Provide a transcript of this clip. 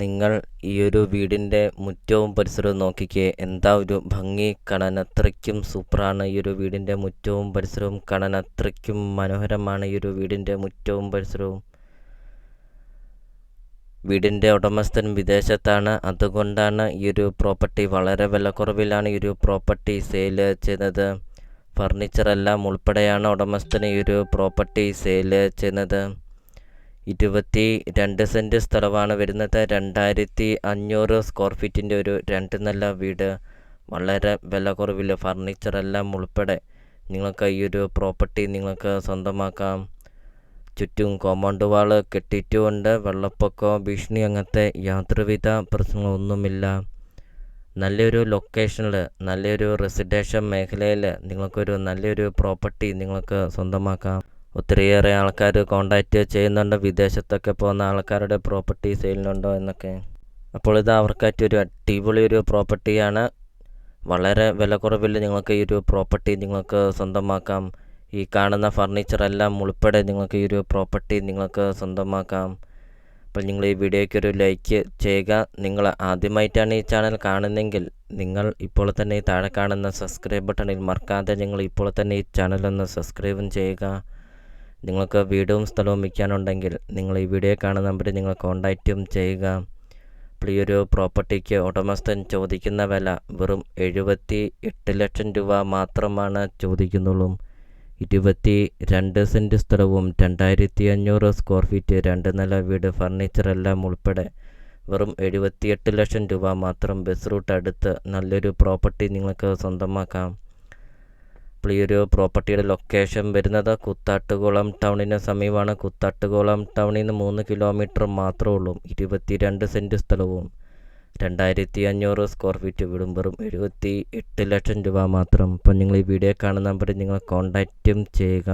നിങ്ങൾ ഈ ഒരു വീടിൻ്റെ മുറ്റവും പരിസരവും നോക്കിക്കേ. എന്താ ഒരു ഭംഗി കാണാൻ, അത്രയ്ക്കും സൂപ്പറാണ് ഈ ഒരു വീടിൻ്റെ മുറ്റവും പരിസരവും കാണാൻ. അത്രയ്ക്കും മനോഹരമാണ് ഈ ഒരു വീടിൻ്റെ മുറ്റവും പരിസരവും. വീടിൻ്റെ ഉടമസ്ഥൻ വിദേശത്താണ്, അതുകൊണ്ടാണ് ഈ ഒരു പ്രോപ്പർട്ടി വളരെ വിലക്കുറവിലാണ് ഈ ഒരു പ്രോപ്പർട്ടി സെയിൽ ചെയ്യുന്നത്. ഫർണിച്ചറെല്ലാം ഉൾപ്പെടെയാണ് ഉടമസ്ഥന് ഈ ഒരു പ്രോപ്പർട്ടി സെയിൽ ചെയ്യുന്നത്. 22 സെൻറ്റ് സ്ഥലമാണ് വരുന്നത്. 2500 സ്ക്വയർ ഫീറ്റിൻ്റെ ഒരു 2 നില വീട്. വളരെ വില കുറവിൽ ഫർണിച്ചറെല്ലാം ഉൾപ്പെടെ നിങ്ങൾക്ക് ഈ ഒരു പ്രോപ്പർട്ടി നിങ്ങൾക്ക് സ്വന്തമാക്കാം. ചുറ്റും കോമ്പൗണ്ട് വാൾ കെട്ടിയിട്ടുമുണ്ട്. വെള്ളപ്പൊക്കമോ ഭീഷണി അങ്ങനത്തെ യാതൊരുവിധ പ്രശ്നങ്ങളൊന്നുമില്ല. നല്ലൊരു ലൊക്കേഷനിൽ, നല്ലൊരു റെസിഡൻഷ്യൽ മേഖലയിൽ നിങ്ങൾക്കൊരു നല്ലൊരു പ്രോപ്പർട്ടി നിങ്ങൾക്ക് സ്വന്തമാക്കാം. ഒത്തിരിയേറെ ആൾക്കാർ കോണ്ടാക്റ്റ് ചെയ്യുന്നുണ്ട്, വിദേശത്തൊക്കെ പോകുന്ന ആൾക്കാരുടെ പ്രോപ്പർട്ടി സെയിലിനുണ്ടോ എന്നൊക്കെ. അപ്പോൾ ഇത് അവർക്കായിട്ടൊരു അടിപൊളി ഒരു പ്രോപ്പർട്ടിയാണ്. വളരെ വില കുറവിൽ നിങ്ങൾക്ക് ഈ ഒരു പ്രോപ്പർട്ടി നിങ്ങൾക്ക് സ്വന്തമാക്കാം. ഈ കാണുന്ന ഫർണിച്ചറെല്ലാം ഉൾപ്പെടെ നിങ്ങൾക്ക് ഈ ഒരു പ്രോപ്പർട്ടി നിങ്ങൾക്ക് സ്വന്തമാക്കാം. അപ്പോൾ നിങ്ങൾ ഈ വീഡിയോയ്ക്ക് ഒരു ലൈക്ക് ചെയ്യുക. നിങ്ങൾ ആദ്യമായിട്ടാണ് ഈ ചാനൽ കാണുന്നതെങ്കിൽ നിങ്ങൾ ഇപ്പോൾ തന്നെ ഈ താഴെ കാണുന്ന സബ്സ്ക്രൈബ് ബട്ടണിൽ മറക്കാതെ നിങ്ങൾ ഇപ്പോൾ തന്നെ ഈ ചാനലൊന്ന് സബ്സ്ക്രൈബും ചെയ്യുക. നിങ്ങൾക്ക് വീടും സ്ഥലവും വിൽക്കാനുണ്ടെങ്കിൽ നിങ്ങൾ ഈ വീഡിയോ കാണുന്ന നമ്പറിൽ നിങ്ങൾ കോൺടാക്റ്റും ചെയ്യുക. അപ്പോൾ ഈ ഒരു പ്രോപ്പർട്ടിക്ക് ഉടമസ്ഥൻ ചോദിക്കുന്ന വില വെറും 78 ലക്ഷം രൂപ മാത്രമാണ് ചോദിക്കുന്നുള്ളൂ. 22 സെൻറ്റ് സ്ഥലവും 2500 സ്ക്വയർ ഫീറ്റ് 2 നില വീട്, ഫർണിച്ചറെല്ലാം ഉൾപ്പെടെ വെറും 78 ലക്ഷം രൂപ മാത്രം. ബസ് റൂട്ട് അടുത്ത് നല്ലൊരു പ്രോപ്പർട്ടി നിങ്ങൾക്ക് സ്വന്തമാക്കാം. അപ്പോൾ ഈ ഒരു പ്രോപ്പർട്ടിയുടെ ലൊക്കേഷൻ വരുന്നത് കൂത്താട്ടുകുളം ടൗണിന് സമീപമാണ്. കൂത്താട്ടുകുളം ടൗണിൽ നിന്ന് 3 കിലോമീറ്റർ മാത്രമേ ഉള്ളൂ. 22 സെൻറ്റ് സ്ഥലവും 2500 സ്ക്വയർ ഫീറ്റ് വീടും വെറും 78 ലക്ഷം രൂപ മാത്രം. അപ്പോൾ നിങ്ങൾ ഈ വീഡിയോ കാണുന്ന നമ്പറിൽ നിങ്ങൾ കോൺടാക്റ്റും ചെയ്യുക.